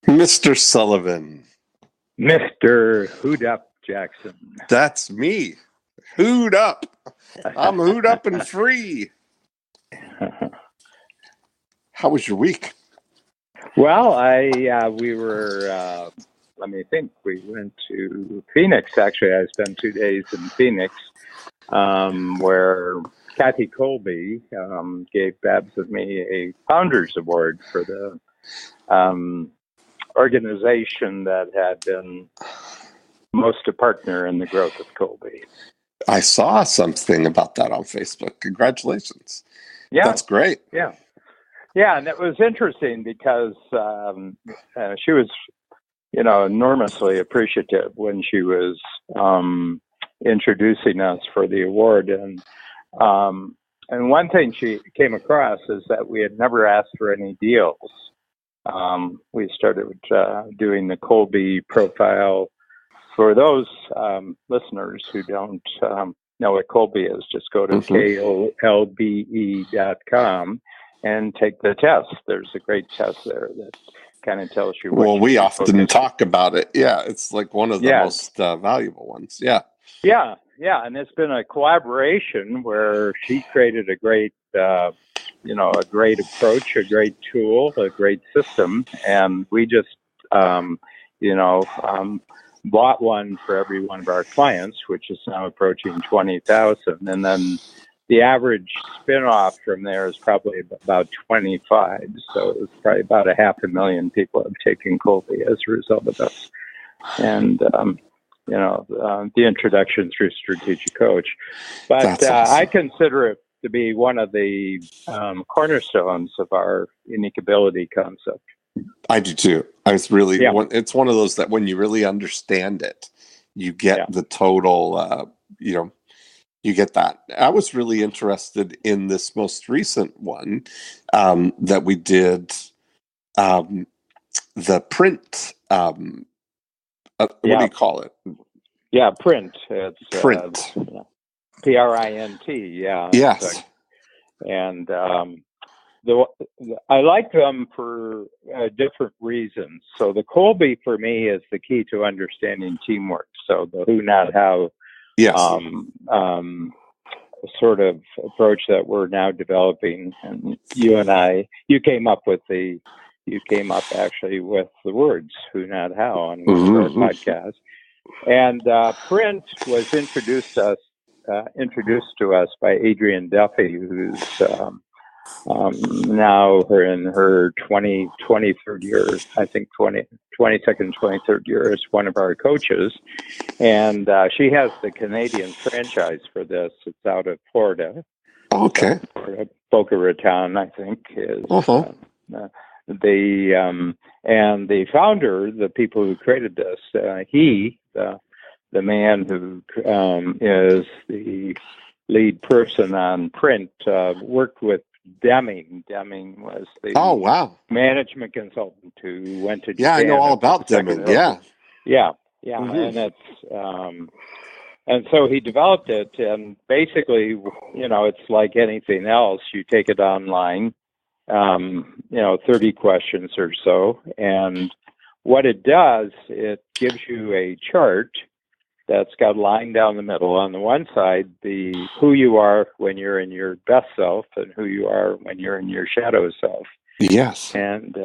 Mr. Sullivan. Mr. Hood Up Jackson. That's me. Hood up. I'm hood up and free. How was your week? Well, we were, let me think, we went to Phoenix. Actually, I spent 2 days in Phoenix, where Kathy Colby gave Babs and me a Founders Award for the organization that had been most a partner in the growth of Colby. I saw something about that on Facebook. Congratulations. Yeah. That's great. Yeah. Yeah, and it was interesting because she was, enormously appreciative when she was introducing us for the award. And one thing she came across is that we had never asked for any deals. We started doing the Colby profile. For those listeners who don't know what Colby is, just go to KOLBE.com and take the test. There's a great test there that kind of tells you what we often talk about it. Yeah, it's like one of the most valuable ones. Yeah. Yeah, and it's been a collaboration where she created a great, a great approach, a great tool, a great system, and we just, bought one for every one of our clients, which is now approaching 20,000, and then the average spin-off from there is probably about 25. So it's probably about 500,000 people have taken Colby as a result of this. And, the introduction through Strategic Coach. But awesome. I consider it to be one of the cornerstones of our unique ability concept. I do too. It's one of those that when you really understand it, you get the total, you get that. I was really interested in this most recent one that we did, the print. What do you call it? Yeah, print. It's print. PRINT. Yeah. Yes. And I like them for different reasons. So the Colby for me is the key to understanding teamwork. So the who, not how. Yes. Sort of approach that we're now developing, and you came up actually with the words "who, not how" on one of our podcasts. And print was introduced to us by Adrienne Duffy, who's now in her 23rd year, I think 22nd, 23rd year as one of our coaches. And she has the Canadian franchise for this. It's out of Florida. Okay. Boca Raton, I think, is and the founder, the people who created this, the man who is the lead person on print, worked with Deming. Deming was the management consultant who went to Japan. Yeah, I know all about Deming. Yeah. And it's and so he developed it, and basically, it's like anything else. You take it online, 30 questions or so, and what it does, it gives you a chart that's got a line down the middle. On the one side, the who you are when you're in your best self and who you are when you're in your shadow self. Yes. And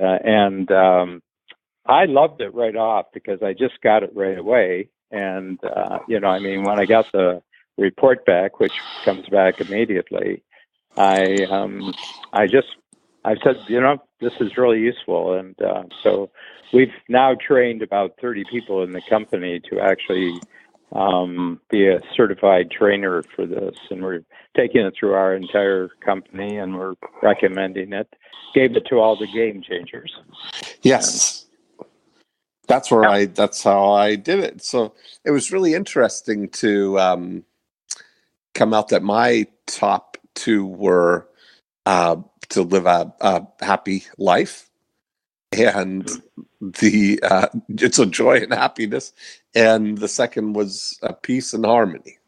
I loved it right off because I just got it right away. And, when I got the report back, which comes back immediately, I said, this is really useful. And so we've now trained about 30 people in the company to actually be a certified trainer for this, and we're taking it through our entire company, and we're recommending it. Gave it to all the game changers. Yes, that's how I did it. So it was really interesting to come out that my top two were to live a happy life, and the it's a joy and happiness, and the second was peace and harmony.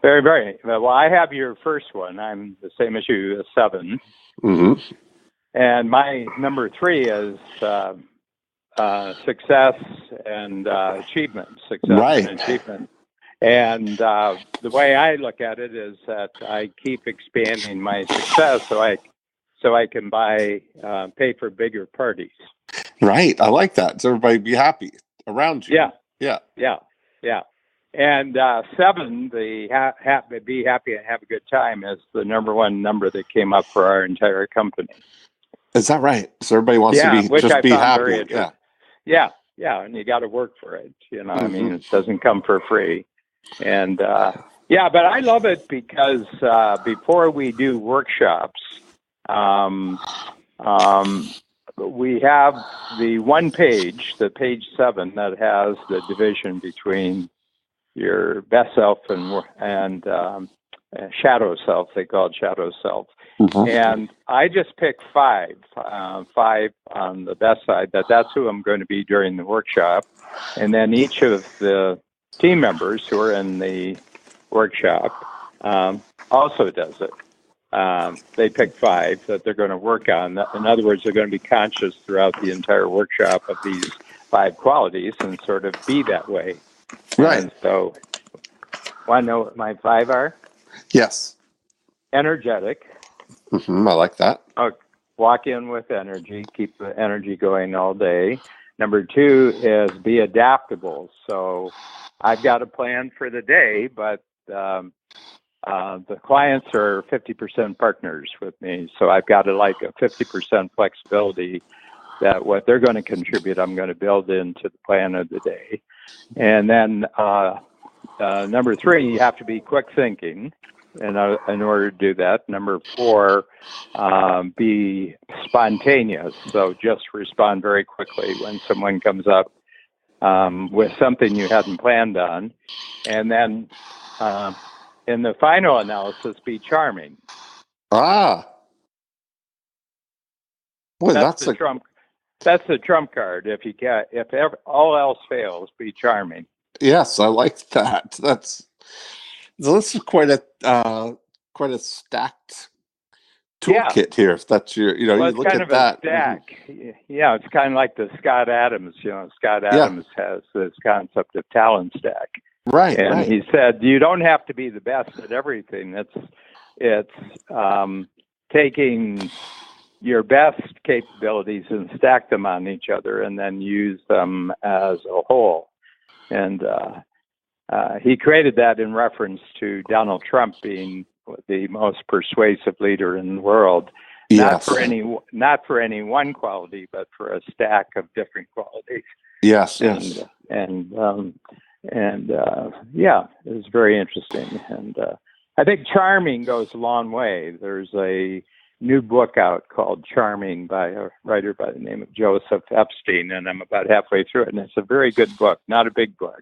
Very, very well. I have your first one. I'm the same as you, 7. And my number 3 is success and achievement. Success and achievement. And the way I look at it is that I keep expanding my success so I can pay for bigger parties. Right. I like that. So everybody be happy around you. Yeah. And 7, the be happy and have a good time, is the number 1 number that came up for our entire company. Is that right? So everybody wants to be which just I be found happy. Very interesting. Yeah, and you got to work for it. I mean, it doesn't come for free. And but I love it because before we do workshops, we have the one page, the page 7, that has the division between your best self and shadow self. They call it shadow self. And I just pick 5 on the best side. That's who I'm going to be during the workshop. And then each of the team members who are in the workshop also does it. They pick 5 that they're going to work on. In other words, they're going to be conscious throughout the entire workshop of these 5 qualities and sort of be that way. Right. And so, want to know what my 5 are? Yes. Energetic. I like that. Walk in with energy. Keep the energy going all day. Number 2 is be adaptable. So I've got a plan for the day, but the clients are 50% partners with me. So I've got a 50% flexibility that what they're going to contribute, I'm going to build into the plan of the day. And then number 3, you have to be quick thinking in order to do that. Number 4, be spontaneous. So just respond very quickly when someone comes up with something you hadn't planned on. And then in the final analysis, be charming. Boy, That's the trump. That's the trump card. If all else fails, be charming. Yes, I like that. This is quite a stacked toolkit here. If that's your, you look kind at of that. A stack. Yeah, it's kind of like the Scott Adams. Scott Adams has this concept of talent stack. Right. And he said you don't have to be the best at everything. It's taking your best capabilities and stack them on each other, and then use them as a whole. And he created that in reference to Donald Trump being the most persuasive leader in the world. Yes. Not for any one quality, but for a stack of different qualities. Yes. And it was very interesting. And I think charming goes a long way. There's a new book out called Charming by a writer by the name of Joseph Epstein, and I'm about halfway through it, and it's a very good book, not a big book.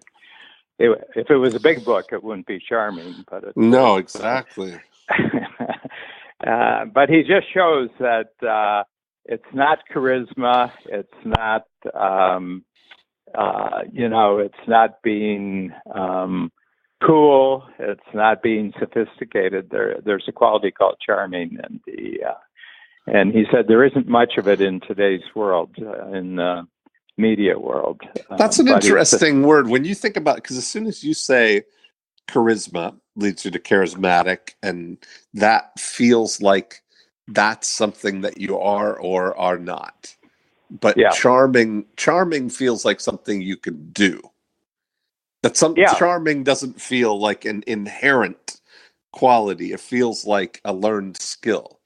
If it was a big book, it wouldn't be charming. But no, exactly. But he just shows that it's not charisma, it's not, it's not being cool, it's not being sophisticated. There's a quality called charming, and he said there isn't much of it in today's world, in the media world. That's an interesting word when you think about it, because as soon as you say charisma leads you to charismatic, and that feels like that's something that you are or are not. But charming feels like something you can do. Charming doesn't feel like an inherent quality. It feels like a learned skill.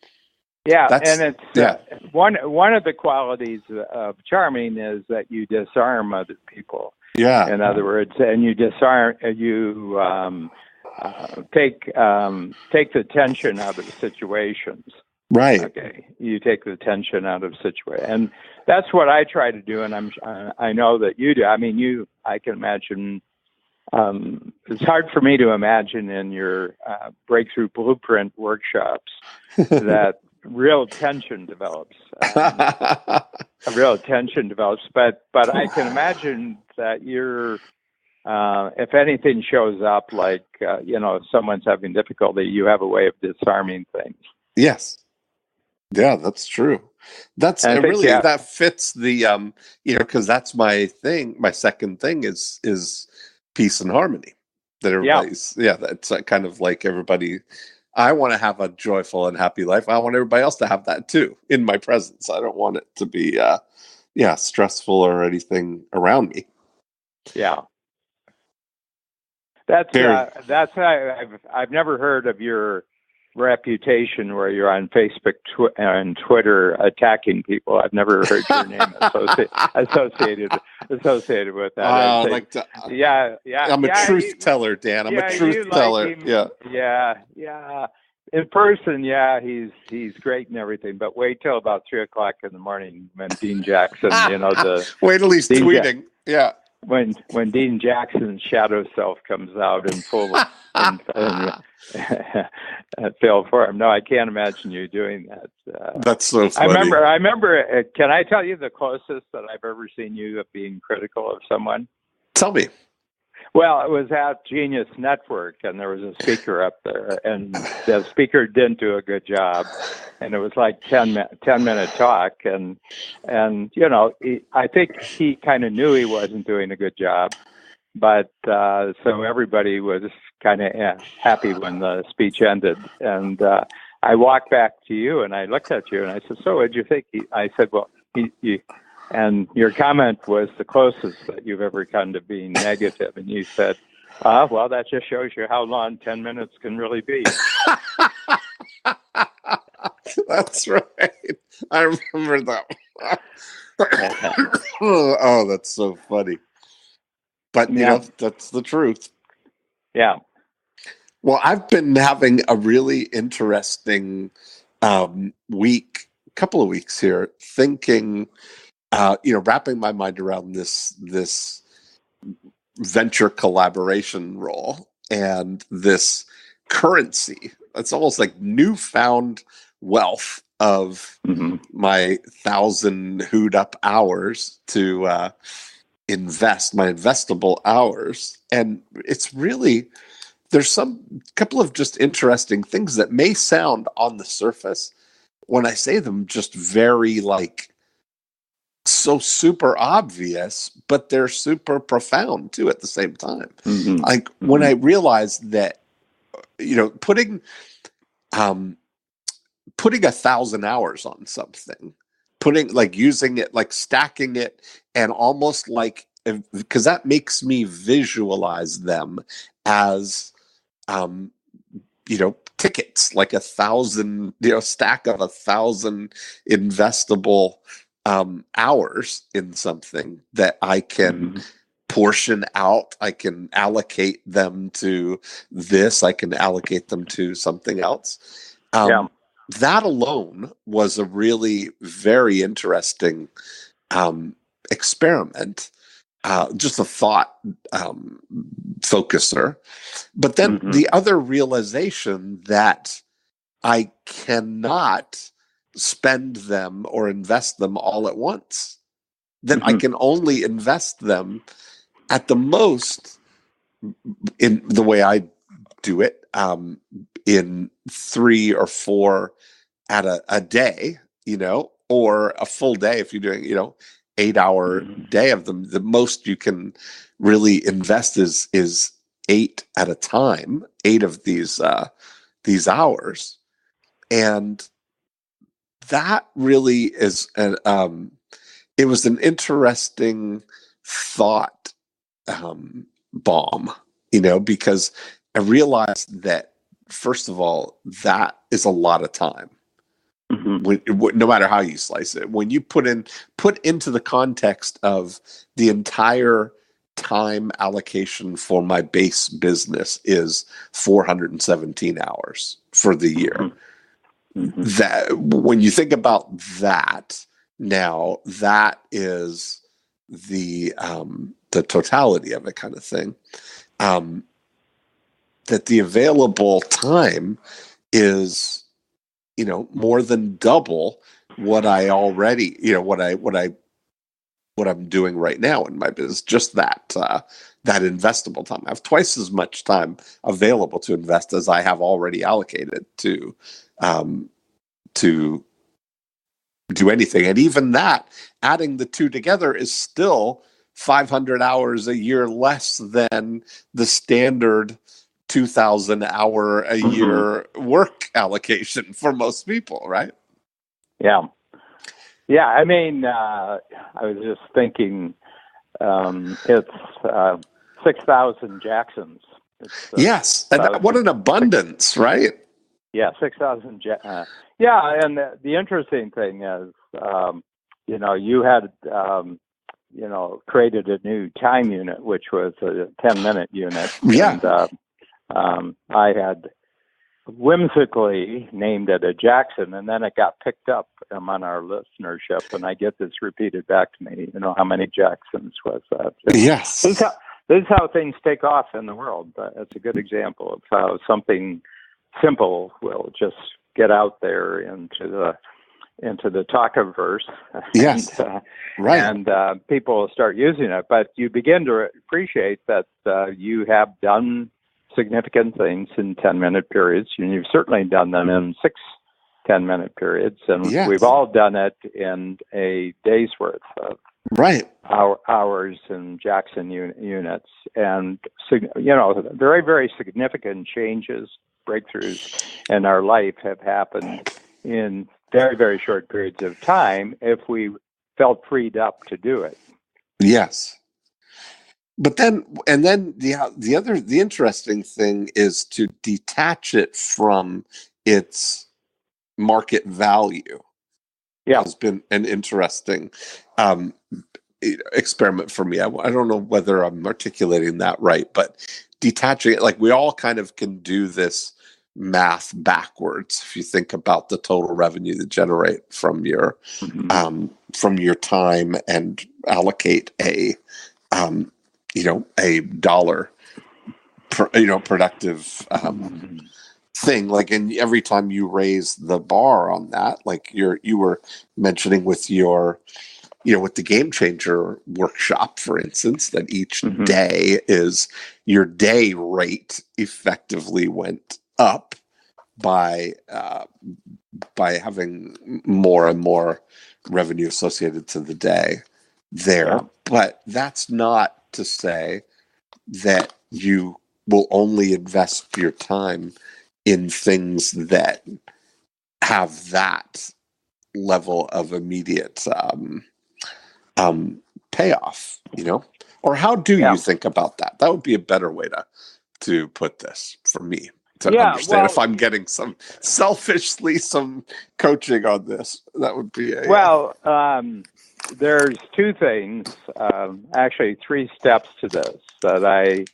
Yeah, and it's one of the qualities of charming is that you disarm other people. Yeah. In other words, and you disarm, take the tension out of situations. Right. Okay. You take the tension out of situations, and that's what I try to do. And I know that you do. I mean, I can imagine. It's hard for me to imagine in your breakthrough blueprint workshops that real tension develops. But I can imagine that you're, if anything shows up, like if someone's having difficulty, you have a way of disarming things. Yes. Yeah, that's true. That's And I think, really, that fits the because that's my thing. My second thing is peace and harmony. That everybody's, that's kind of like everybody. I want to have a joyful and happy life. I want everybody else to have that too in my presence. I don't want it to be stressful or anything around me. yeah. That's Very. I've never heard of your reputation where you're on Facebook and Twitter attacking people. I've never heard your name associated with that. I'm a truth teller, Dan. I'm a truth teller. Yeah. In person, he's great and everything. But wait till about 3:00 in the morning when Dean Jackson, wait till he's tweeting. Yeah. When Dean Jackson's shadow self comes out in full and feel for him. No, I can't imagine you doing that. That's so funny. I remember. Can I tell you the closest that I've ever seen you of being critical of someone? Tell me. Well, it was at Genius Network, and there was a speaker up there, and the speaker didn't do a good job, and it was like 10-minute talk, and I think he kind of knew he wasn't doing a good job, but so everybody was kind of happy when the speech ended, and I walked back to you, and I looked at you, and I said, "So, what did you think?" I said, "Well, and your comment was the closest that you've ever come to being negative. And you said, well, that just shows you how long 10 minutes can really be." That's right. I remember that. Oh, that's so funny. But, that's the truth. Yeah. Well, I've been having a really interesting couple of weeks here, thinking... wrapping my mind around this venture collaboration role and this currency. It's almost like newfound wealth of my 1,000 hooed up hours to invest, my investable hours. And it's really, there's some couple of just interesting things that may sound on the surface, when I say them, just very so super obvious, but they're super profound too at the same time. When I realized that, putting 1,000 hours on something, using it, stacking it, and almost because that makes me visualize them as, tickets, like 1,000, stack of 1,000 investable hours in something that I can portion out. I can allocate them to this. I can allocate them to something else. That alone was a really very interesting experiment. Just a thought focuser. But then the other realization that I cannot spend them or invest them all at once. Then I can only invest them at the most, in the way I do it, in 3 or 4 at a day, or a full day if you're doing, 8-hour day of them. The most you can really invest is 8 at a time, 8 of these hours. And that really is it was an interesting thought bomb, because I realized that, first of all, that is a lot of time. No matter how you slice it, when you put into the context of the entire time allocation for my base business is 417 hours for the year. That, when you think about that, now that is the totality of it, kind of thing. That the available time is, more than double what I already, what I'm doing right now in my business. Just that investable time. I have twice as much time available to invest as I have already allocated to do anything. And even that, adding the two together is still 500 hours a year less than the standard 2,000 hour a year work allocation for most people, right? Yeah. Yeah. I mean, I was just thinking, it's 6,000 Jacksons. Yes. And what an abundance, right? Yeah, 6,000. Yeah, and the interesting thing is, you had, created a new time unit, which was a 10-minute unit. Yeah. And I had whimsically named it a Jackson, and then it got picked up among our listenership, and I get this repeated back to me. How many Jacksons was that? Yes. This is how things take off in the world. It's a good example of how something simple will just get out there into the talkiverse. Yes. Right. And people will start using it, but you begin to appreciate that you have done significant things in 10-minute periods, and you've certainly done them in 6 10-minute periods, and yes. We've all done it in a day's worth of hours in Jackson units, and very, very significant changes, breakthroughs in our life have happened in very, very short periods of time if we felt freed up to do it. Yes. But then the interesting thing is to detach it from its market value. Yeah, has been an interesting experiment for me. I don't know whether I'm articulating that right, but detaching it, like we all kind of can do this math backwards. If you think about the total revenue to generate from your time and allocate a dollar productive thing, like, and every time you raise the bar on that, like you were mentioning with your with the Game Changer workshop, for instance, that each day is your day rate effectively went up by having more and more revenue associated to the day there. Yeah. But that's not to say that you will only invest your time in things that have that level of immediate payoff, or how do you think about that? That would be a better way to put this for me to understand. If I'm getting some coaching on this, that would be there's 2 things, actually 3 steps to this that I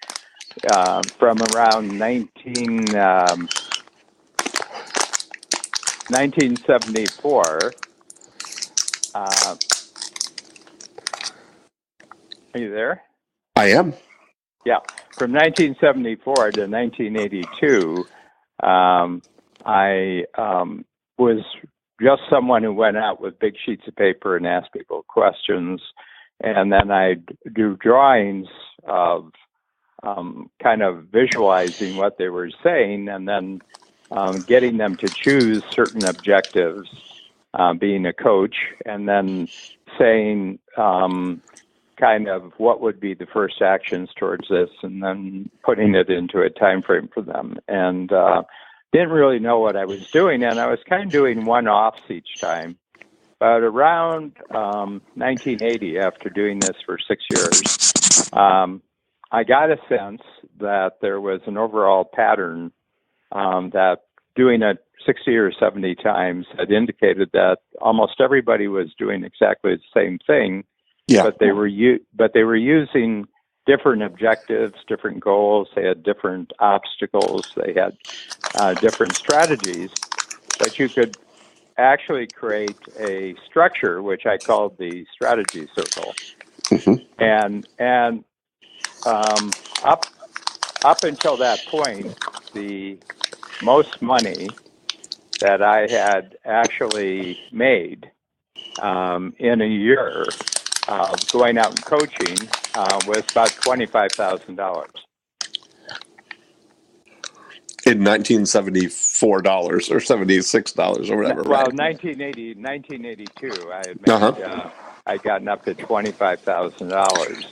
from around 1974. Are you there? I am. Yeah. From 1974 to 1982, I was just someone who went out with big sheets of paper and asked people questions. And then I'd do drawings of kind of visualizing what they were saying, and then getting them to choose certain objectives, being a coach, and then saying kind of what would be the first actions towards this, and then putting it into a time frame for them. And didn't really know what I was doing, and I was kind of doing one-offs each time. But around 1980, after doing this for 6 years, I got a sense that there was an overall pattern that doing it 60 or 70 times had indicated that almost everybody was doing exactly the same thing. Yeah. But they were using different objectives, different goals. They had different obstacles. They had different strategies. But you could actually create a structure, which I called the strategy circle. And up until that point, the most money that I had actually made in a year going out and coaching was about $25,000. in $1974 or $76 or whatever. Well, right? 1982, I had made, I'd gotten up to $25,000.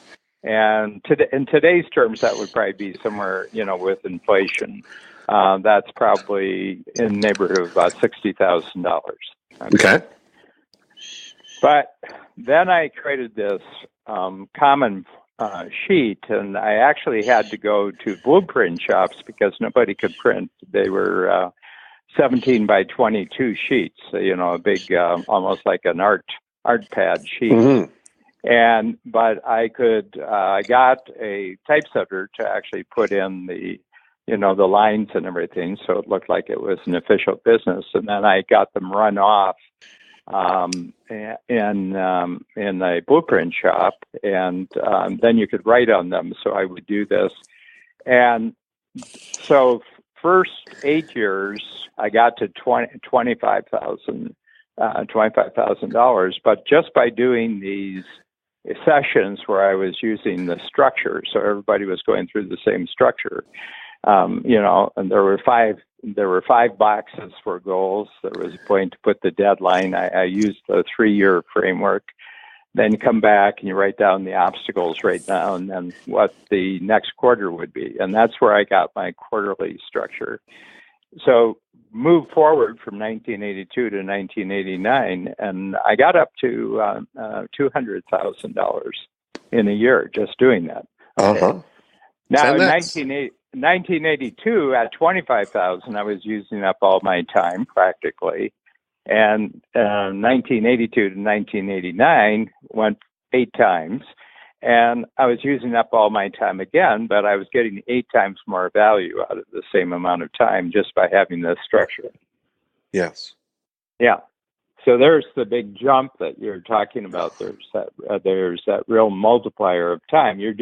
And in today's terms, that would probably be somewhere, with inflation. That's probably in the neighborhood of about $60,000. Okay. But then I created this common sheet, and I actually had to go to blueprint shops because nobody could print. They were 17 by 22 sheets, a big, almost like an art pad sheet. Mm-hmm. But I got a typesetter to actually put in the lines and everything, so it looked like it was an official business. And then I got them run off in a blueprint shop, and then you could write on them. So I would do this, and so first 8 years I got to $25,000, but just by doing these sessions where I was using the structure, so everybody was going through the same structure. And there were five boxes for goals. There was a point to put the deadline. I used the 3-year framework. Then you come back and you write down the obstacles right now, and then what the next quarter would be. And that's where I got my quarterly structure. So move forward from 1982 to 1989, and I got up to $200,000 in a year just doing that. Okay. Now, in 1982, at $25,000, I was using up all my time practically. And 1982 to 1989 went 8 times. And I was using up all my time again, but I was getting 8 times more value out of the same amount of time just by having this structure. Yes. Yeah. So there's the big jump that you're talking about. There's that real multiplier of time. You're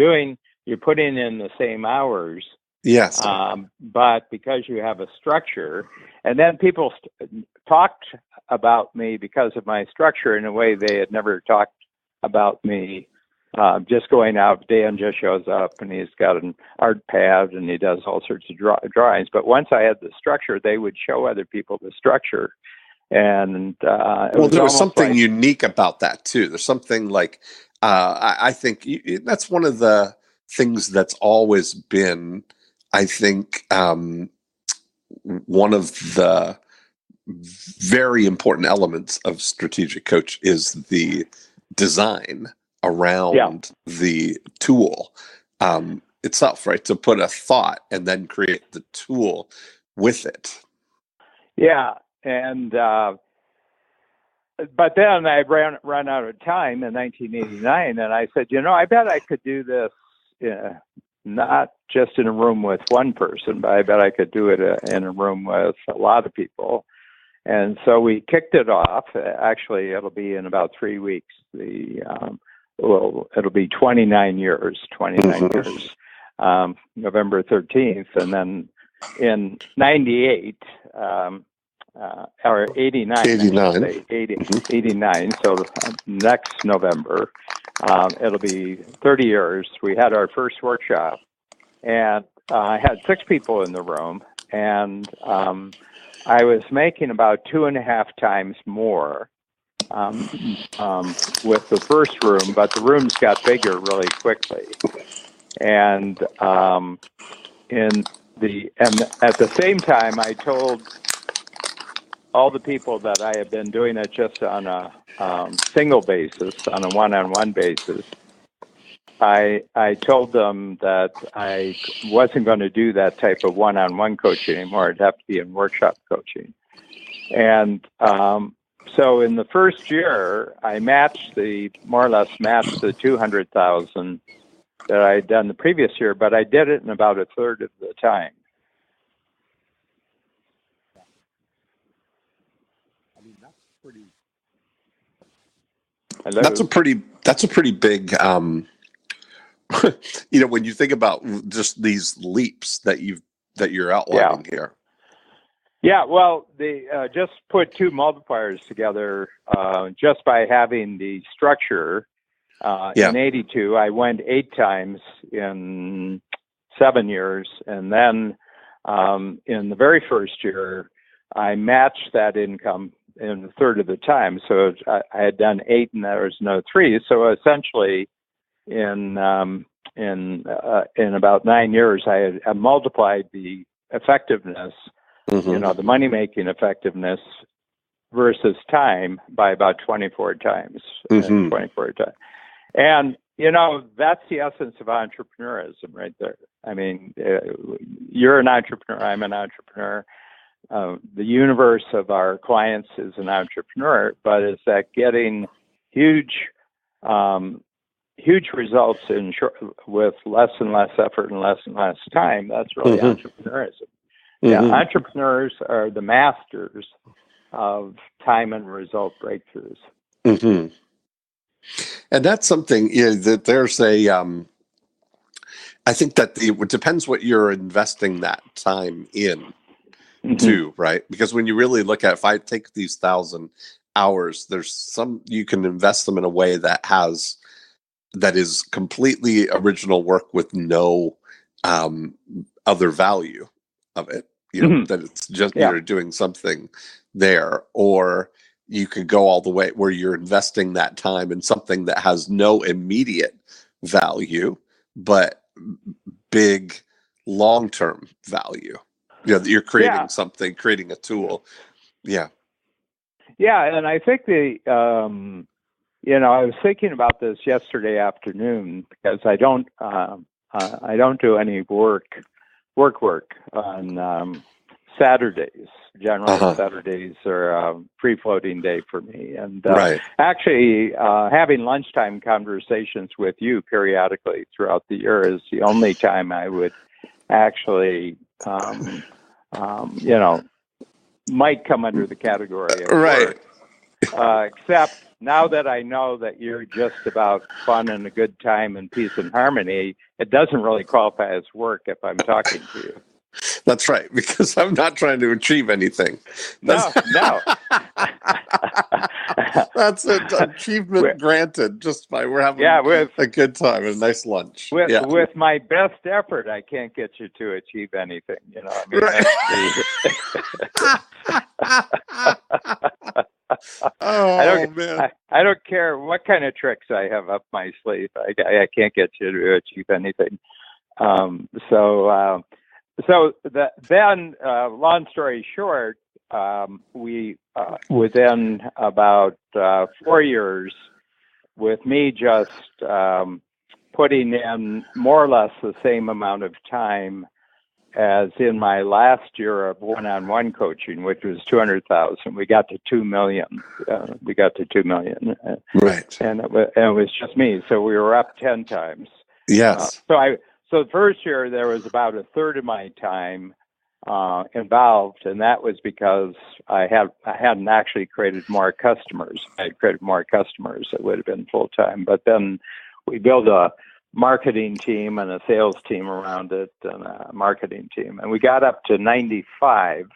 putting in the same hours. Yes. But because you have a structure, and then people talked about me because of my structure in a way they had never talked about me. Just going out, Dan just shows up and he's got an art pad and he does all sorts of drawings. But once I had the structure, they would show other people the structure. And there was something unique about that too. There's something like I think that's one of the things that's always been, I think, one of the very important elements of strategic coach is the design around the tool itself, right? To put a thought and then create the tool with it. Yeah, and but then I ran out of time in 1989, and I said, I bet I could do this, not just in a room with one person, but I bet I could do it in a room with a lot of people. And so we kicked it off. Actually, it'll be in about 3 weeks. It'll be 29 years, November 13th. And then in 98, or 89, 89. So next November, it'll be 30 years. We had our first workshop, and I had 6 people in the room, and I was making about 2.5 times more with the first room, but the rooms got bigger really quickly. And at the same time, I told all the people that I had been doing it just on a single basis, on a one-on-one basis. I told them that I wasn't going to do that type of one-on-one coaching anymore. It'd have to be in workshop coaching. And so in the first year, I more or less matched the 200,000 that I had done the previous year, but I did it in about a third of the time. Hello? That's a pretty big, when you think about just these leaps that you're outlining here. Yeah, well, just put 2 multipliers together. Just by having the structure, in 82, I went 8 times in 7 years, and then In the very first year, I matched that income in a third of the time. So I had done 8 and there was no 3. So essentially in about 9 years, I multiplied the effectiveness, the money-making effectiveness versus time by about 24 times. 24 times. And, that's the essence of entrepreneurism right there. I mean, you're an entrepreneur, I'm an entrepreneur. The universe of our clients is an entrepreneur, but it's that getting huge results with less and less effort and less time. That's really entrepreneurism. Yeah, entrepreneurs are the masters of time and result breakthroughs. And that's something that there's I think that it depends what you're investing that time in too, right? Because when you really look at, if I take these 1,000 hours, there's some, you can invest them in a way that is completely original work with no other value of it. That it's just you're doing something there, or you could go all the way where you're investing that time in something that has no immediate value, but big long-term value. That you're creating something, creating a tool. Yeah. And I think I was thinking about this yesterday afternoon because I don't do any work on Saturdays. Generally, Saturdays are a free-floating day for me. And actually, having lunchtime conversations with you periodically throughout the year is the only time I would actually, might come under the category of work. Except now that I know that you're just about fun and a good time and peace and harmony, it doesn't really qualify as work if I'm talking to you. That's right, because I'm not trying to achieve anything. No. That's an achievement granted just by we're having a good time and a nice lunch. With my best effort, I can't get you to achieve anything. I don't care what kind of tricks I have up my sleeve. I can't get you to achieve anything. Then, long story short, we within about 4 years, with me just putting in more or less the same amount of time as in my last year of one-on-one coaching, which was 200,000, we got to 2 million. Right. And it was just me, so we were up 10 times. Yes. So the first year there was about a third of my time involved, and that was because I hadn't actually created more customers. I had created more customers that would have been full time, but then we built a marketing team and a sales team around it, and a marketing team, and we got up to 95.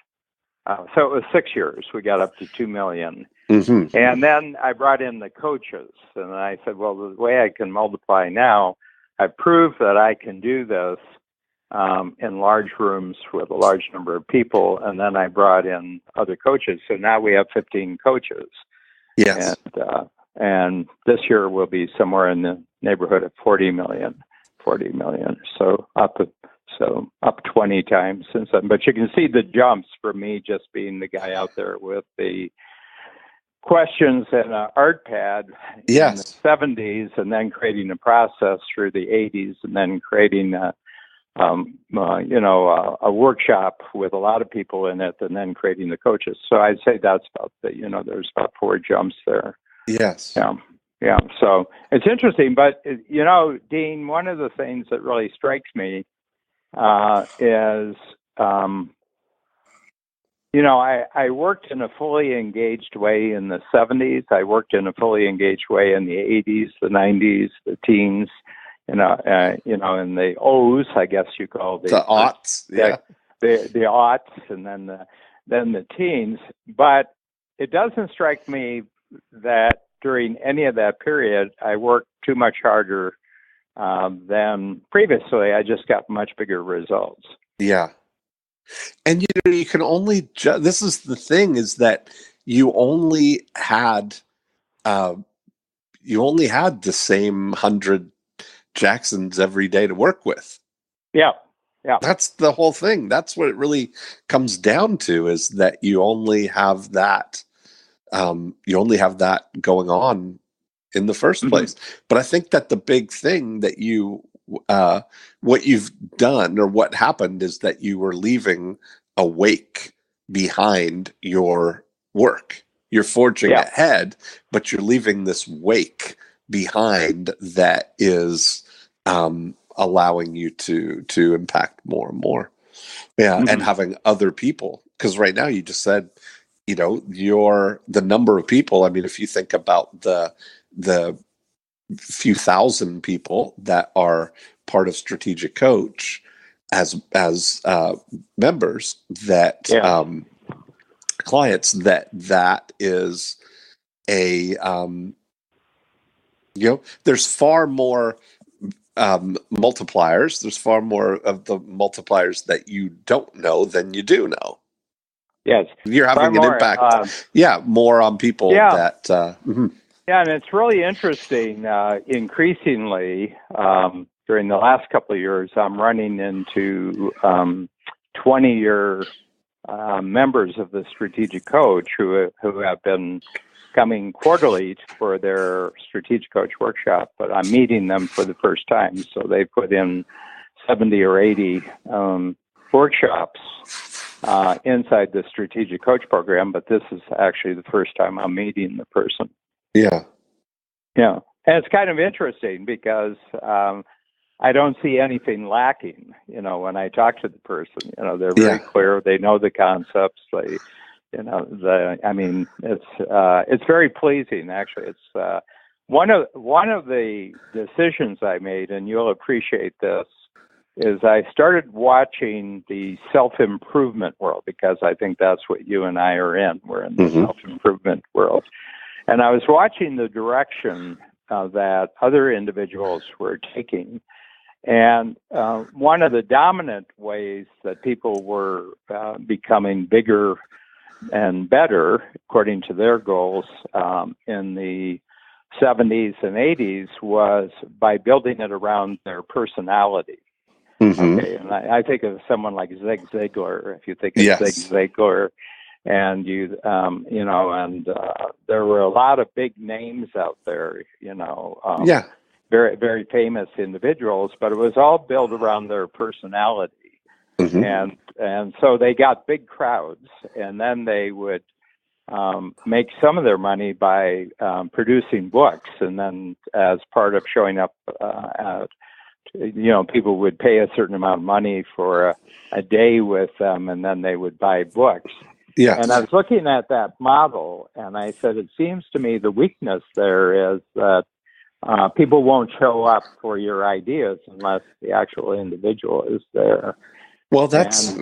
So it was 6 years. We got up to 2 million. And then I brought in the coaches, and I said, well, the way I can multiply now, I've proved that I can do this in large rooms with a large number of people, and then I brought in other coaches. So now we have 15 coaches. Yes. And this year will be somewhere in the neighborhood of 40 million. So up 20 times since then. But you can see the jumps for me just being the guy out there with the questions and an art pad in the 70s, and then creating a process through the 80s, and then creating a workshop with a lot of people in it, and then creating the coaches. So I'd say that's about there's about 4 jumps there. Yes. Yeah. So it's interesting, but Dean, one of the things that really strikes me is I worked in a fully engaged way in the 70s. I worked in a fully engaged way in the 80s, the 90s, the teens, in the O's, I guess you call the aughts. Yeah. The aughts, and then the teens. But it doesn't strike me that during any of that period, I worked too much harder than previously. I just got much bigger results. Yeah. And you can only this is the thing, is that you only had uh, the same 100 Jacksons every day to work with. Yeah. Yeah. That's the whole thing. That's what it really comes down to, is that you only have that going on in the first place. But I think that the big thing that what you've done, or what happened, is that you were leaving a wake behind your work. You're forging ahead, but you're leaving this wake behind that is allowing you to impact more and more. Yeah, and having other people, because right now you just said, the number of people. I mean, if you think about the few thousand people that are part of Strategic Coach as members, that clients, that is a there's far more multipliers. There's far more of the multipliers that you don't know than you do know. Yes, you're having an impact. More on people that. Yeah, and it's really interesting. Increasingly, during the last couple of years, I'm running into 20-year members of the Strategic Coach who have been coming quarterly for their Strategic Coach workshop, but I'm meeting them for the first time. So they put in 70 or 80 workshops inside the Strategic Coach program, but this is actually the first time I'm meeting the person. Yeah. Yeah. And it's kind of interesting because I don't see anything lacking, when I talk to the person. They're very clear. They know the concepts. It's very pleasing, actually. It's one of the decisions I made, and you'll appreciate this, is I started watching the self-improvement world, because I think that's what you and I are in. We're in the self-improvement world. And I was watching the direction that other individuals were taking. And one of the dominant ways that people were becoming bigger and better, according to their goals, in the 70s and 80s, was by building it around their personality. Okay, and I think of someone like Zig Ziglar. If you think of Zig Ziglar, and there were a lot of big names out there, very, very famous individuals, but it was all built around their personality. And so they got big crowds, and then they would make some of their money by producing books, and then as part of showing up people would pay a certain amount of money for a day with them, and then they would buy books. Yes. And I was looking at that model, and I said, it seems to me the weakness there is that people won't show up for your ideas unless the actual individual is there. Well, that's...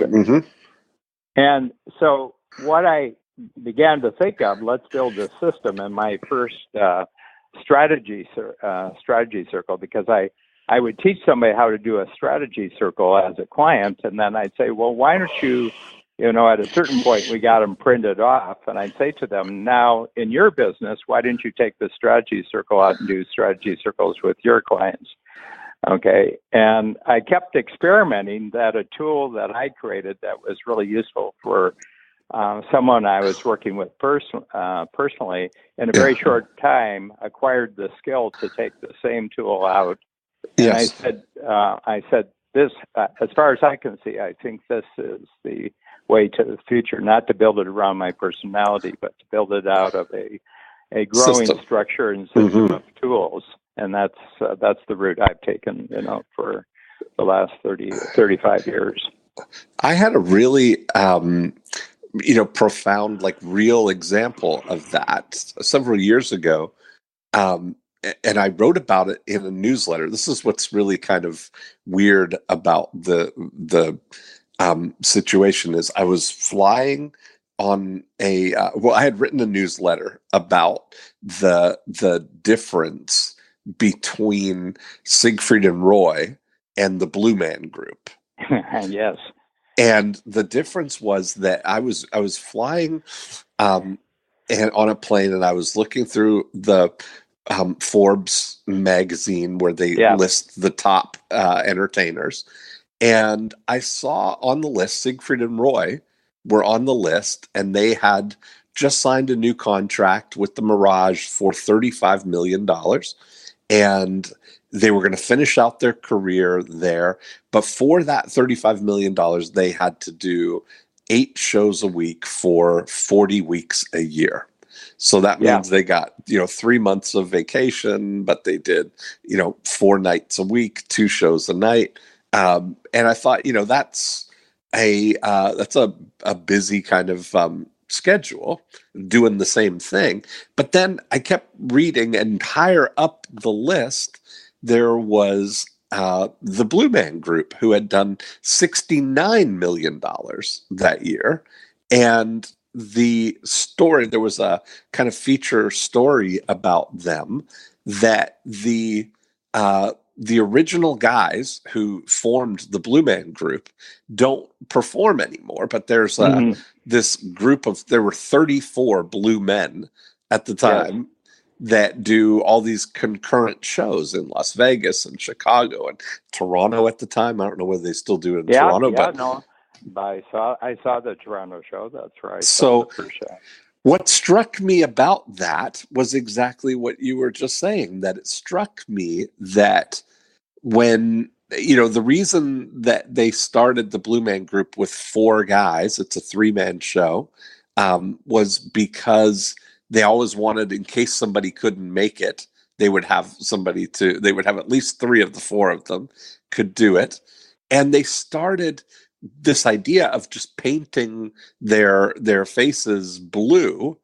And so what I began to think of, let's build a system. And my first strategy circle, because I would teach somebody how to do a strategy circle as a client, and then I'd say, well, why don't you, at a certain point, we got them printed off, and I'd say to them, now, in your business, why didn't you take the strategy circle out and do strategy circles with your clients? Okay, and I kept experimenting that a tool that I created that was really useful for someone I was working with personally, in a very short time, acquired the skill to take the same tool out. And I said, this, as far as I can see, I think this is the way to the future, not to build it around my personality, but to build it out of a growing structure and system of tools. And that's the route I've taken, for the last 35 years. I had a really, profound, real example of that several years ago. And I wrote about it in a newsletter. This is what's really kind of weird about the situation is I was flying on I had written a newsletter about the difference between Siegfried and Roy and the Blue Man Group. Yes. And the difference was that I was flying and on a plane, and I was looking through the Forbes magazine where they Yeah. list the top entertainers. And I saw on the list, Siegfried and Roy were on the list, and they had just signed a new contract with the Mirage for $35 million. And they were going to finish out their career there. But for that $35 million, they had to do 8 shows a week for 40 weeks a year. So that means they got, 3 months of vacation, but they did, 4 nights a week, 2 shows a night. And I thought, that's a busy kind of schedule, doing the same thing. But then I kept reading, and higher up the list, there was the Blue Man Group, who had done $69 million that year. And the story, there was a kind of feature story about them that the original guys who formed the Blue Man Group don't perform anymore, but there's this group there were 34 Blue Men at the time that do all these concurrent shows in Las Vegas and Chicago and Toronto at the time. I don't know whether they still do it in Toronto, but no. I saw the Toronto show. That's right. So what struck me about that was exactly what you were just saying, that it struck me that when, the reason that they started the Blue Man Group with 4 guys, it's a 3-man show, was because they always wanted, in case somebody couldn't make it, they would have at least 3 of the 4 of them could do it. And they started this idea of just painting their faces blue,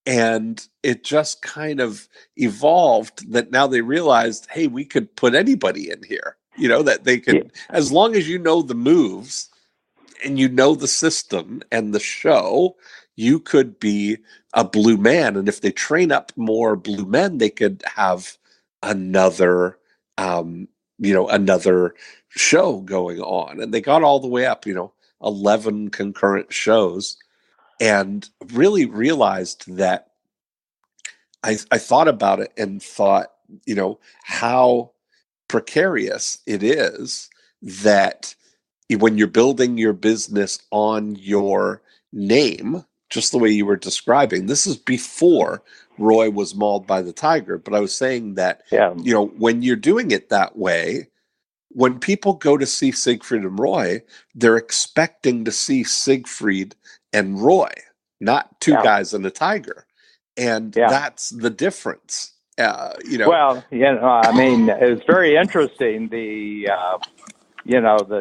and it just kind of evolved that now they realized, hey, we could put anybody in here, that they could, as long as you know the moves and you know the system and the show, you could be a Blue Man. And if they train up more Blue Men, they could have another another show going on. And they got all the way up, 11 concurrent shows, and really realized that I thought about it and thought, how precarious it is that when you're building your business on your name, just the way you were describing, this is before Roy was mauled by the tiger. But I was saying that, when you're doing it that way, when people go to see Siegfried and Roy, they're expecting to see Siegfried and Roy, not 2 guys and a tiger. And that's the difference. Well, I mean, it's very interesting. The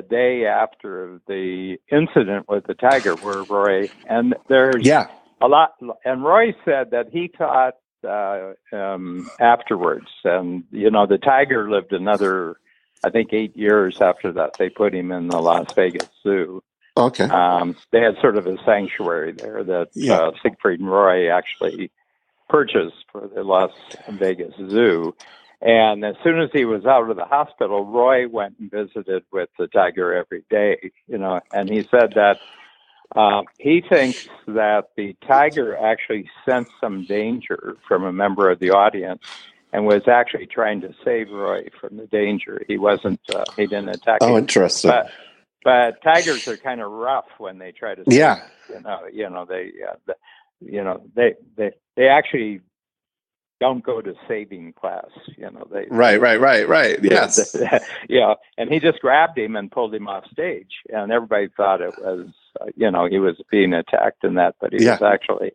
day after the incident with the tiger, where Roy, and there's a lot, and Roy said that he thought afterwards, and the tiger lived another, I think, 8 years after that. They put him in the Las Vegas Zoo. Okay. They had sort of a sanctuary there that Siegfried and Roy actually purchased for the Las Vegas Zoo. And as soon as he was out of the hospital, Roy went and visited with the tiger every day, and he said that he thinks that the tiger actually sensed some danger from a member of the audience and was actually trying to save Roy from the danger. He wasn't, he didn't attack him. Oh, interesting. But tigers are kind of rough when they try to save, they actually don't go to saving class, Right. Yes. And he just grabbed him and pulled him off stage, and everybody thought it was, he was being attacked and that, but he was actually.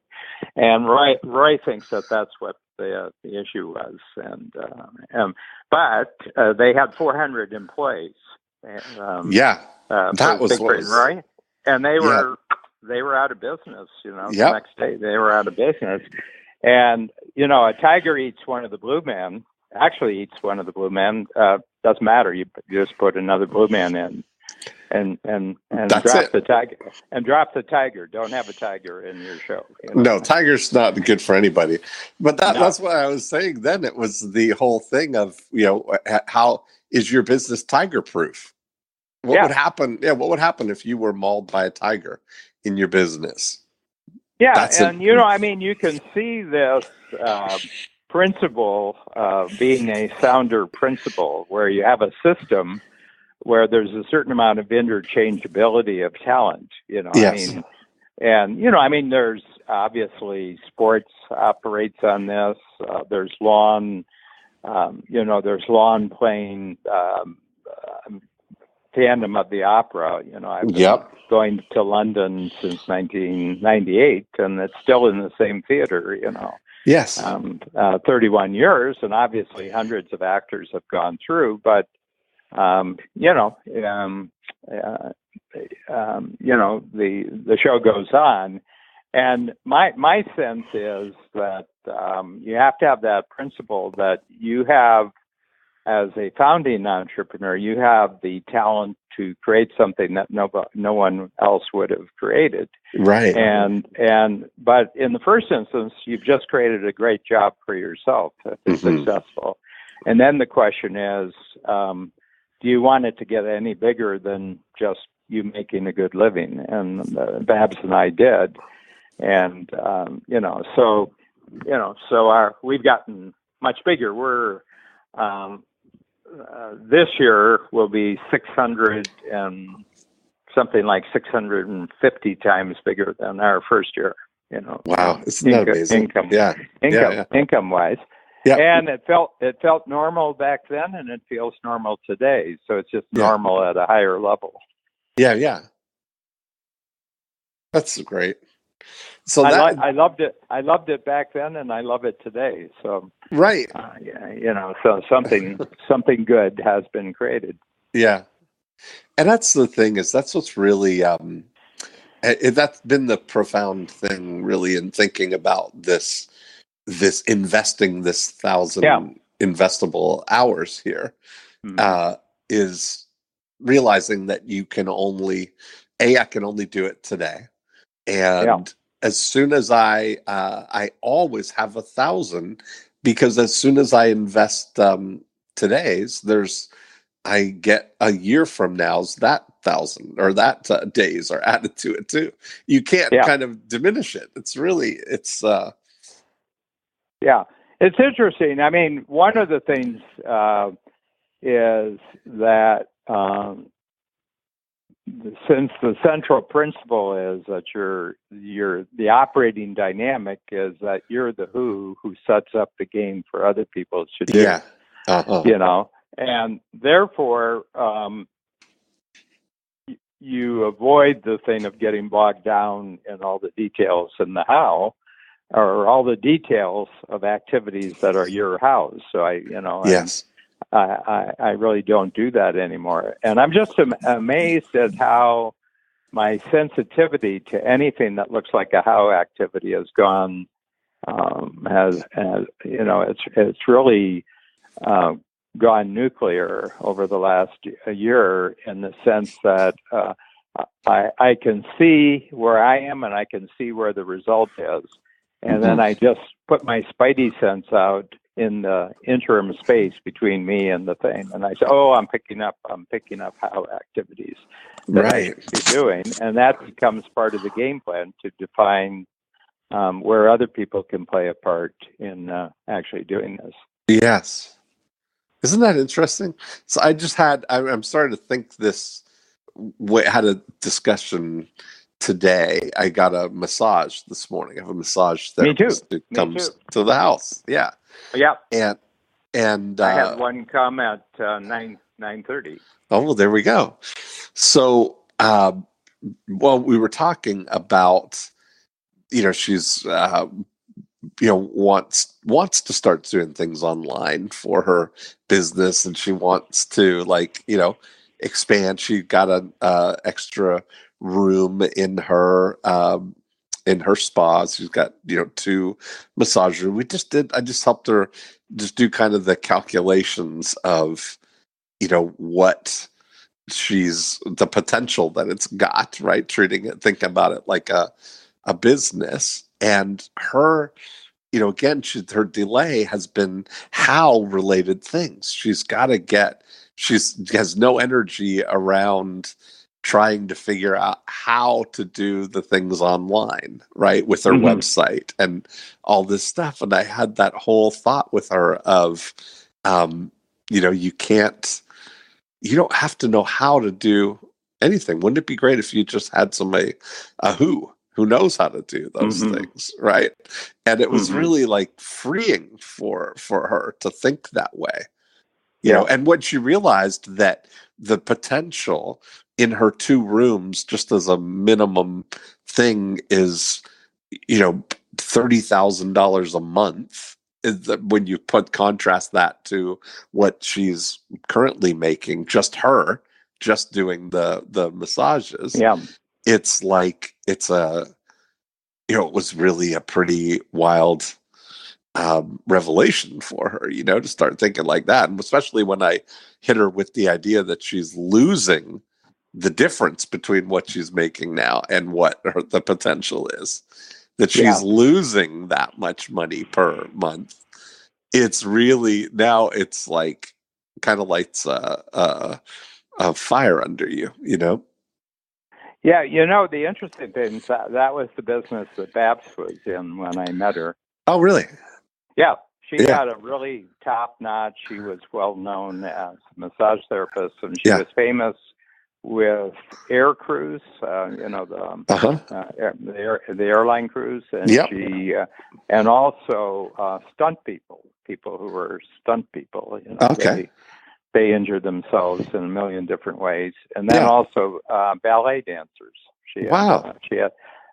And Roy thinks that that's what the issue was, but they had 400 employees. That was what was, Roy, and they were out of business. The next day they were out of business. And, a tiger eats one of the Blue Men, actually eats one of the Blue Men. Doesn't matter. You just put another Blue Man in and drop the tiger. And drop the tiger. Don't have a tiger in your show. No, tiger's not good for anybody. But that's what I was saying then. It was the whole thing of, how is your business tiger proof? what would happen? Yeah, what would happen if you were mauled by a tiger in your business? Yeah, and you can see this principle being a sounder principle, where you have a system where there's a certain amount of interchangeability of talent. Yes. There's obviously sports operates on this. There's lawn, there's lawn playing. Phantom of the Opera. I've been going to London since 1998, and it's still in the same theater. Yes. 31 years, and obviously hundreds of actors have gone through. But the show goes on, and my sense is that you have to have that principle that you have. As a founding entrepreneur, you have the talent to create something that no one else would have created. Right. But in the first instance, you've just created a great job for yourself to be successful. And then the question is, do you want it to get any bigger than just you making a good living? And Babs and I did. And, we've gotten much bigger. We're, this year will be 600 and something like 650 times bigger than our first year. Wow, isn't that amazing? Income wise. Yeah. And it felt normal back then, and it feels normal today. So it's just normal at a higher level. Yeah. That's great. So I loved it. I loved it back then, and I love it today. So right, so something good has been created. Yeah, and that's the thing that's what's really that's been the profound thing, really, in thinking about this investing this 1,000 investable hours here is realizing that you can only I can only do it today. And as soon as I always have 1,000, because as soon as I invest today's, I get a year from now's that 1,000 or that days are added to it too. You can't kind of diminish it. It's it's interesting. I mean, one of the things is that since the central principle is that the operating dynamic is that you're the who sets up the game for other people to do. And therefore you avoid the thing of getting bogged down in all the details and the how, or all the details of activities that are your house. So I really don't do that anymore. And I'm just amazed at how my sensitivity to anything that looks like a how activity has gone, it's really gone nuclear over the last year, in the sense that I can see where I am and I can see where the result is. And then I just put my spidey sense out in the interim space between me and the thing. And I say, I'm picking up how activities that I should be doing. And that becomes part of the game plan to define where other people can play a part in actually doing this. Yes. Isn't that interesting? So I'm starting to think this, had a discussion today. I got a massage this morning. I have a massage therapist who comes to the house. Yeah. Yeah. And I had one come at 9:30. Oh, well, there we go. So, we were talking about, she's, wants to start doing things online for her business, and she wants to expand. She got an extra room in her spa. She's got 2 massage rooms. I just helped her just do kind of the calculations of what the potential that it's got, right? Thinking about it like a business, and her again, her delay has been how related things. She's got to she has no energy around trying to figure out how to do the things online, right? With her website and all this stuff. And I had that whole thought with her of, you don't have to know how to do anything. Wouldn't it be great if you just had somebody, who knows how to do those things, right? And it was really like freeing for her to think that way, and when she realized that the potential in her 2 rooms, just as a minimum thing, is, $30,000 a month, is that when you contrast that to what she's currently making, just doing the massages. Yeah. It's like, it was really a pretty wild revelation for her, to start thinking like that. And especially when I hit her with the idea that she's losing the difference between what she's making now and what the potential is, that she's losing that much money per month. It's really, now it's like kind of lights a fire under you, Yeah, the interesting thing is that was the business that Babs was in when I met her. Oh, really? Yeah, she had a really top-notch. She was well-known as a massage therapist, and she was famous with air crews, the airline crews, and she and also stunt people who were stunt people. Okay. They injured themselves in a million different ways, and then also ballet dancers. She had,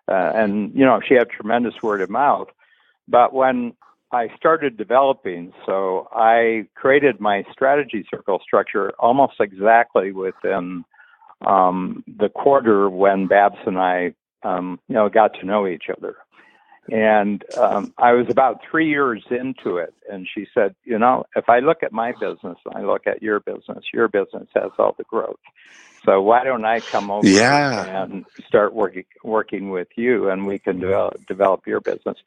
and she had tremendous word of mouth. But when I started developing, so I created my strategy circle structure almost exactly within the quarter when Babs and I, got to know each other. And I was about 3 years into it, and she said, if I look at my business and I look at your business has all the growth. So why don't I come over and start working with you, and we can develop your business?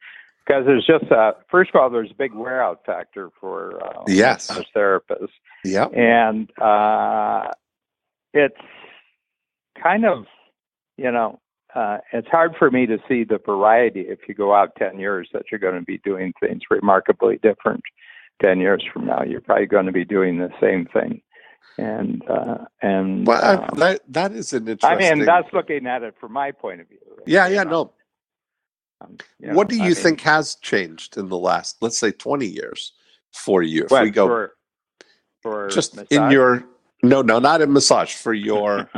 Because there's just, first of all, there's a big wear-out factor for massage therapists. Yeah. And it's kind of, it's hard for me to see the variety if you go out 10 years that you're going to be doing things remarkably different 10 years from now. You're probably going to be doing the same thing. And that is an interesting. I mean, that's looking at it from my point of view. Right? No. What do you think has changed in the last, let's say, 20 years for you? If we go for just massage? in your no, not in massage, for your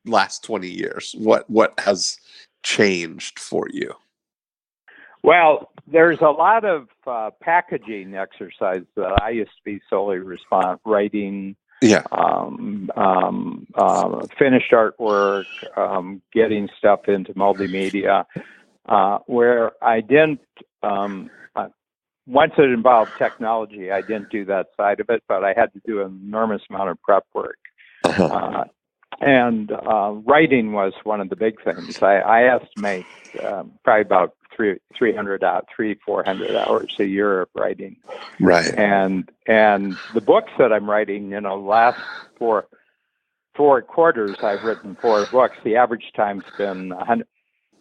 last 20 years, what has changed for you? Well, there's a lot of packaging exercise that I used to be solely writing. Yeah. Finished artwork, getting stuff into multimedia, where I didn't, once it involved technology, I didn't do that side of it, but I had to do an enormous amount of prep work. And writing was one of the big things. I estimate probably about 400 hours a year of writing. Right. And the books that I'm writing, last four quarters, I've written 4 books. The average time's been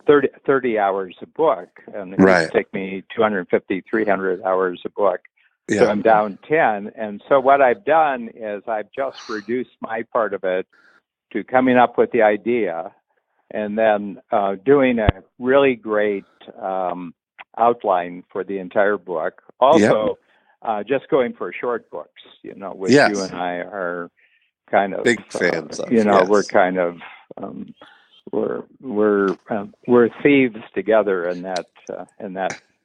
30 hours a book, and it would take me 250, 300 hours a book. So I'm down 10. And so what I've done is I've just reduced my part of it to coming up with the idea, and then doing a really great outline for the entire book. Also, just going for short books, which you and I are kind of big fans of. We're kind of we're thieves together in that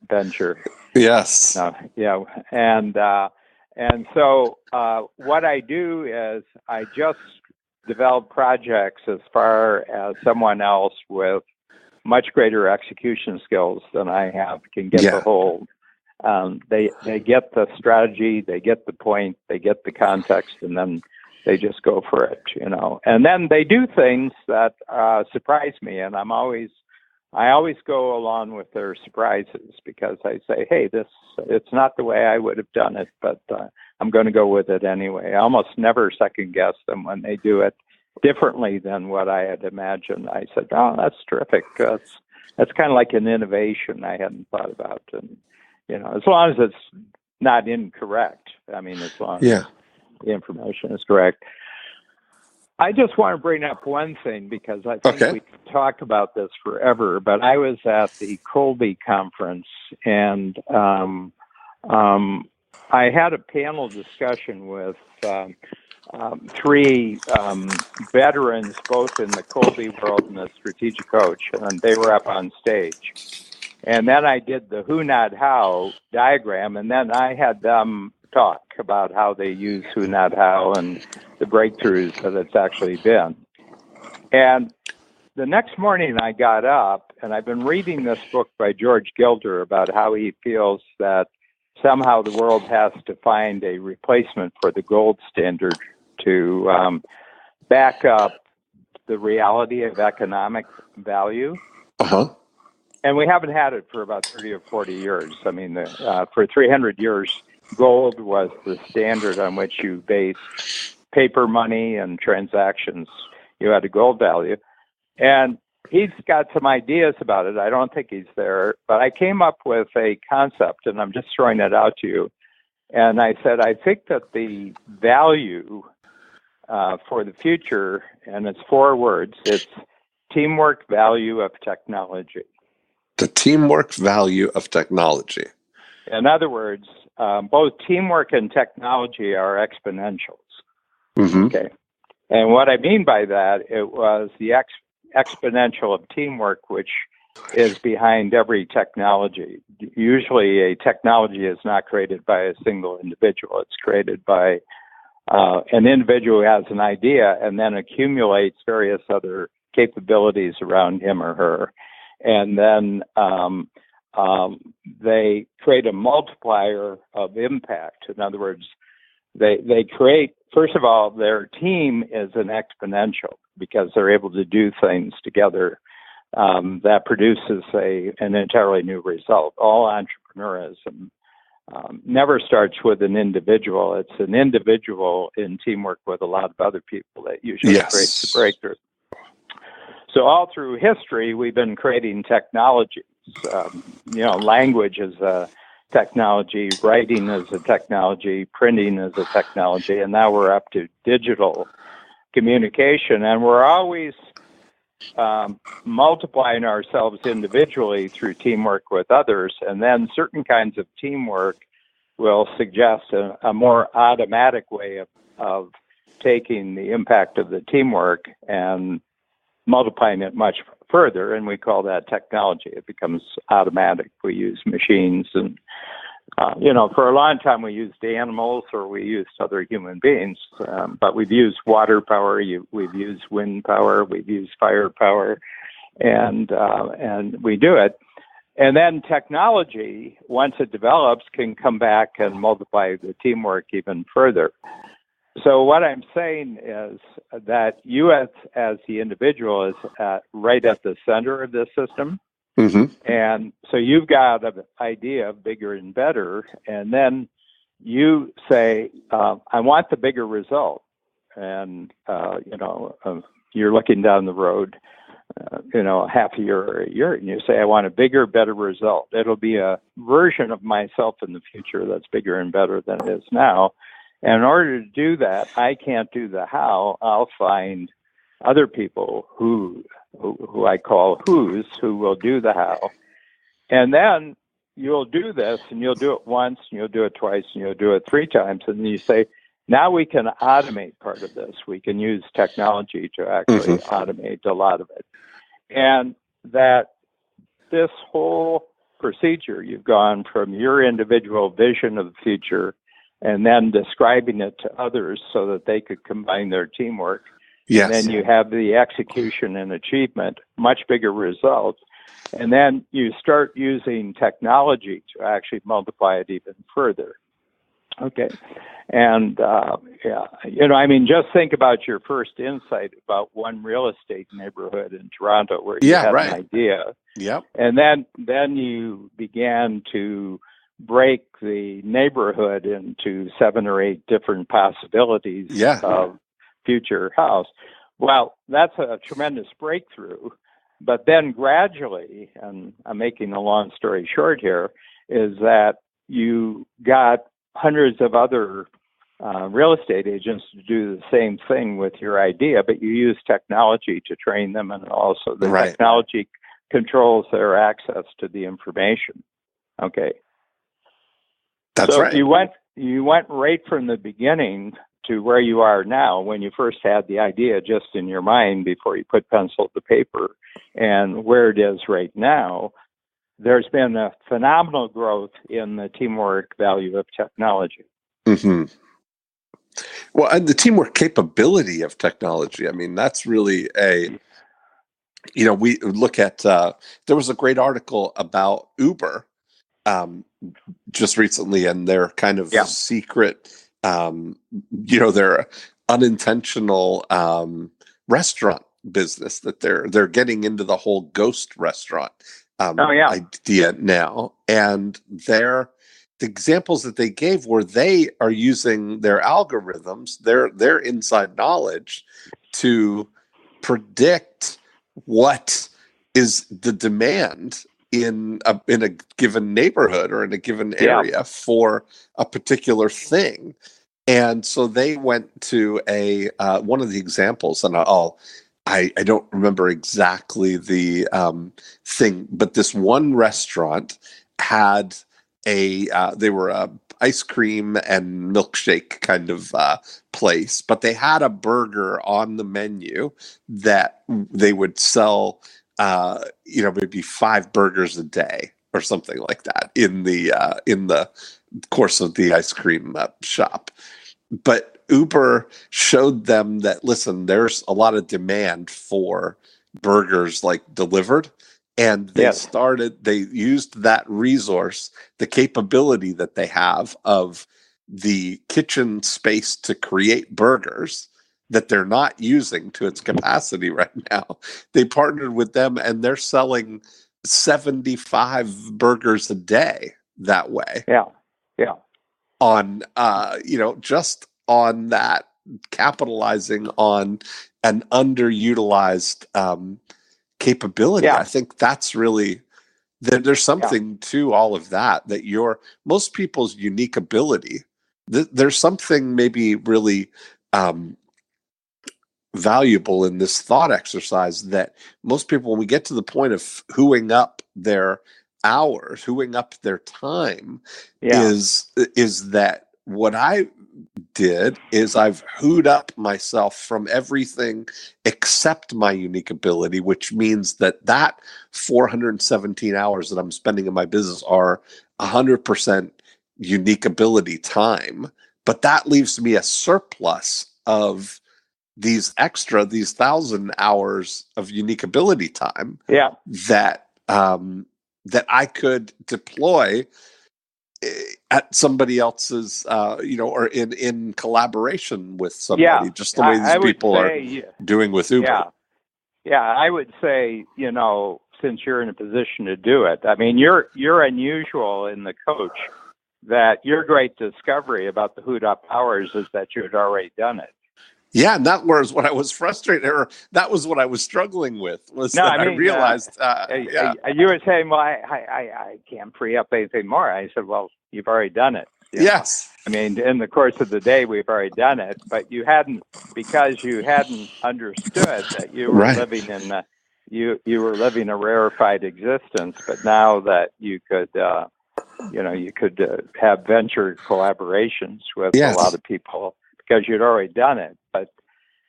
venture. Yes. And so what I do is I just develop projects as far as someone else with much greater execution skills than I have can get the whole. They get the strategy, they get the point, they get the context, and then they just go for it, And then they do things that surprise me, and I'm always I always go along with their surprises because I say, hey, it's not the way I would have done it, but I'm going to go with it anyway. I almost never second guess them when they do it differently than what I had imagined. I said, oh, that's terrific. That's kind of like an innovation I hadn't thought about. And, as long as it's not incorrect, as long as the information is correct. I just want to bring up one thing because I think we could talk about this forever, but I was at the Colby conference and I had a panel discussion with three veterans, both in the Colby world and the strategic coach, and they were up on stage. And then I did the who, not how diagram, and then I had them talk about how they use who, not how, and the breakthroughs that it's actually been. And the next morning I got up, and I've been reading this book by George Gilder about how he feels that somehow the world has to find a replacement for the gold standard to back up the reality of economic value. And we haven't had it for about 30 or 40 years. For 300 years, gold was the standard on which you based paper money and transactions. You had a gold value. And he's got some ideas about it. I don't think he's there. But I came up with a concept, and I'm just throwing it out to you. And I said, I think that the value for the future, and it's 4 words, it's teamwork value of technology. The teamwork value of technology. In other words, both teamwork and technology are exponentials. Okay. And what I mean by that, it was the exponential of teamwork, which is behind every technology. Usually a technology is not created by a single individual. It's created by an individual who has an idea and then accumulates various other capabilities around him or her. And then they create a multiplier of impact. In other words, they create, first of all, their team is an exponential because they're able to do things together that produces an entirely new result. All entrepreneurism never starts with an individual. It's an individual in teamwork with a lot of other people that usually creates the breakthrough. So all through history, we've been creating technologies. Language is a technology, writing is a technology, printing is a technology, and now we're up to digital communication. And we're always multiplying ourselves individually through teamwork with others. And then certain kinds of teamwork will suggest a more automatic way of taking the impact of the teamwork and multiplying it much further, and we call that technology. It becomes automatic. We use machines, and for a long time we used animals or we used other human beings, but we've used water power, we've used wind power, we've used fire power, and we do it. And then technology, once it develops, can come back and multiply the teamwork even further. So what I'm saying is that you as the individual is right at the center of this system. And so you've got an idea of bigger and better, and then you say, I want the bigger result. And, you're looking down the road, half a year or a year, and you say, I want a bigger, better result. It'll be a version of myself in the future that's bigger and better than it is now. And in order to do that, I can't do the how. I'll find other people who I call who's, who will do the how. And then you'll do this, and you'll do it once, and you'll do it twice, and you'll do it 3 times. And then you say, now we can automate part of this. We can use technology to actually automate a lot of it. And that this whole procedure, you've gone from your individual vision of the future and then describing it to others so that they could combine their teamwork. Yes. And then you have the execution and achievement, much bigger results. And then you start using technology to actually multiply it even further. Okay. And, I mean, just think about your first insight about one real estate neighborhood in Toronto where you had an idea. Yep. And then you began to break the neighborhood into 7 or 8 different possibilities of future house. Well, that's a tremendous breakthrough. But then gradually, and I'm making a long story short here, is that you got hundreds of other real estate agents to do the same thing with your idea, but you use technology to train them, and also the technology controls their access to the information. Okay. That's right. You went right from the beginning to where you are now when you first had the idea just in your mind before you put pencil to paper, and where it is right now. There's been a phenomenal growth in the teamwork value of technology. Mm-hmm. Well, and the teamwork capability of technology. I mean, that's really we look at, there was a great article about Uber just recently, and their kind of secret, their unintentional restaurant business that they're getting into the whole ghost restaurant idea now. And the examples that they gave were they are using their algorithms, their inside knowledge to predict what is the demand in a given neighborhood or in a given area for a particular thing. And so they went to one of the examples, and I don't remember exactly the thing, but this one restaurant had they were a ice cream and milkshake kind of place, but they had a burger on the menu that they would sell, maybe 5 burgers a day or something like that in the course of the ice cream shop. But Uber showed them that, listen, there's a lot of demand for burgers like delivered. And they used that resource, the capability that they have of the kitchen space to create burgers that they're not using to its capacity right now. They partnered with them, and they're selling 75 burgers a day that way. Yeah. Yeah. On, just on that, capitalizing on an underutilized capability. I think that's really there's something to all of that most people's unique ability. There's something maybe really valuable in this thought exercise that most people, when we get to the point of hooing up their hours, hooing up their time, is that what I did is I've hooed up myself from everything except my unique ability, which means that 417 hours that I'm spending in my business are 100% unique ability time. But that leaves me a surplus of these 1,000 hours of unique ability time that I could deploy at somebody else's, or in collaboration with somebody, just the way these people are doing with Uber. Yeah, I would say, since you're in a position to do it, I mean, you're unusual in the coach, that your great discovery about the hoot up hours is that you had already done it. Yeah, and that was what I was frustrated, or that was what I was struggling with. I realized, you were saying, well, I can't free up anything more. I said, well, you've already done it. Yes. I mean, in the course of the day, we've already done it, but you hadn't understood that you were living in you were living a rarefied existence. But now that you could, have venture collaborations with a lot of people because you'd already done it, but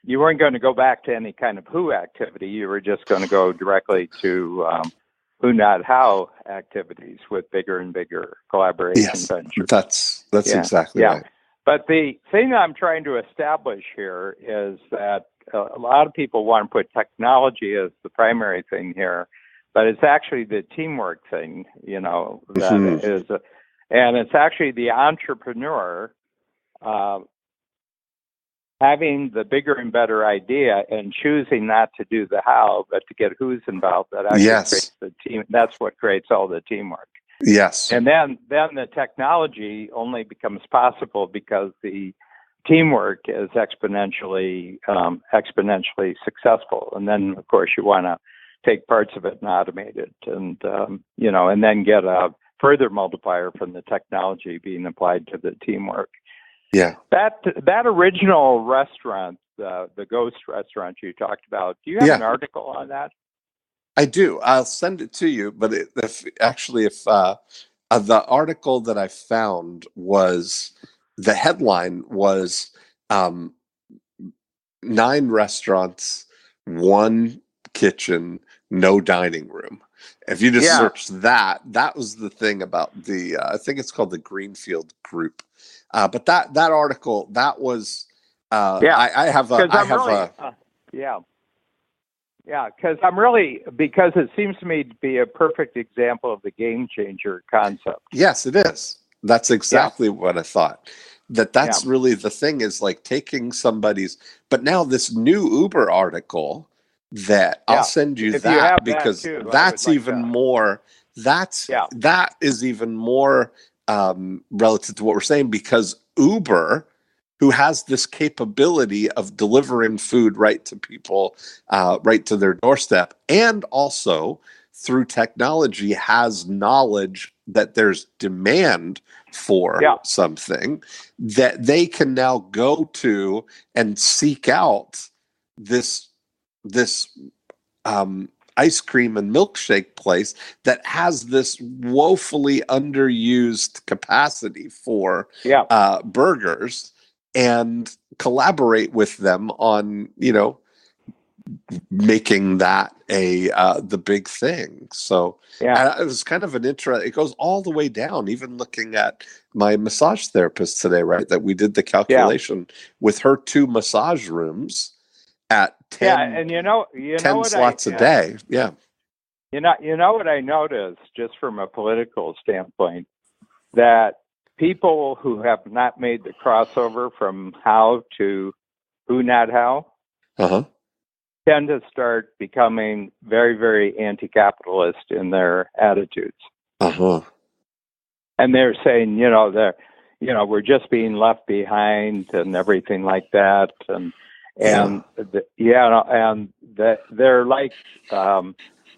you weren't going to go back to any kind of who activity. You were just going to go directly to who, not how activities with bigger and bigger collaboration ventures. That's exactly right. But the thing I'm trying to establish here is that a lot of people want to put technology as the primary thing here, but it's actually the teamwork thing, that is. And it's actually the entrepreneur having the bigger and better idea and choosing not to do the how, but to get who's involved. That actually creates the team. That's what creates all the teamwork. Yes. And then the technology only becomes possible because the teamwork is exponentially successful. And then, of course, you want to take parts of it and automate it, and and then get a further multiplier from the technology being applied to the teamwork. Yeah. That original restaurant, the ghost restaurant you talked about, do you have an article on that? I do. I'll send it to you. But if the article that I found was, the headline was 9 restaurants, 1 kitchen, no dining room. If you just search that was the thing about the, I think it's called the Greenfield Group. But that article, that was, I have because it seems to me to be a perfect example of the game changer concept. Yes, it is. That's exactly what I thought. That's really the thing, is like taking somebody's, but now this new Uber article that I'll send you, because that's even more, that is even more relative to what we're saying, because Uber, who has this capability of delivering food right to people, right to their doorstep, and also through technology has knowledge that there's demand for something, that they can now go to and seek out this ice cream and milkshake place that has this woefully underused capacity for burgers, and collaborate with them on, making that the big thing. So it was kind of an it goes all the way down, even looking at my massage therapist today, right? That we did the calculation with her 2 massage rooms at 10, and 10 slots a day. Yeah. You know what I noticed, just from a political standpoint, that people who have not made the crossover from how to who, not how, tend to start becoming very, very anti-capitalist in their attitudes. And they're saying, we're just being left behind and everything like that, and they're like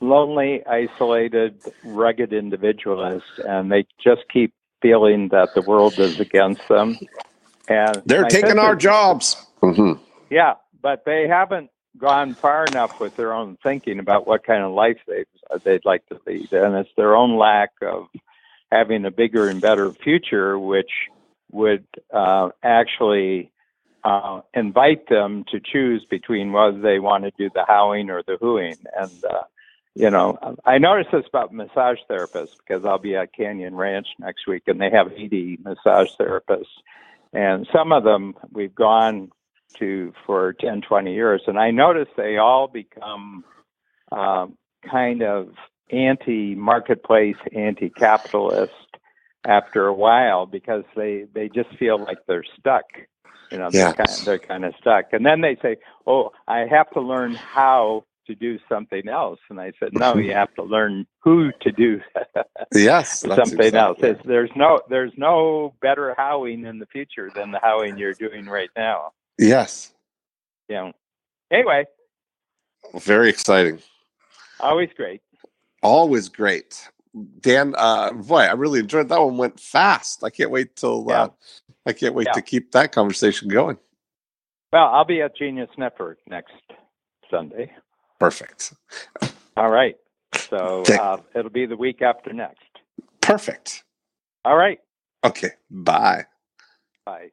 lonely, isolated, rugged individualists, and they just keep feeling that the world is against them, and they're taking our jobs. Yeah, but they haven't gone far enough with their own thinking about what kind of life they'd like to lead, and it's their own lack of having a bigger and better future, which would actually invite them to choose between whether they want to do the howing or the whoing. And I noticed this about massage therapists, because I'll be at Canyon Ranch next week, and they have 80 massage therapists, and some of them we've gone to for 10, 20 years, and I noticed they all become kind of anti-marketplace, anti-capitalist after a while, because they just feel like they're stuck. They're kind of stuck. And then they say, "Oh, I have to learn how to do something else." And I said, "No, you have to learn who to do something else." There's no better howing in the future than the howing you're doing right now. Yes. Yeah. Anyway. Very exciting. Always great. Always great. Dan, boy, I really enjoyed that one. Went fast. I can't wait to keep that conversation going. Well, I'll be at Genius Network next Sunday. Perfect. All right. So it'll be the week after next. Perfect. All right. Okay. Bye. Bye.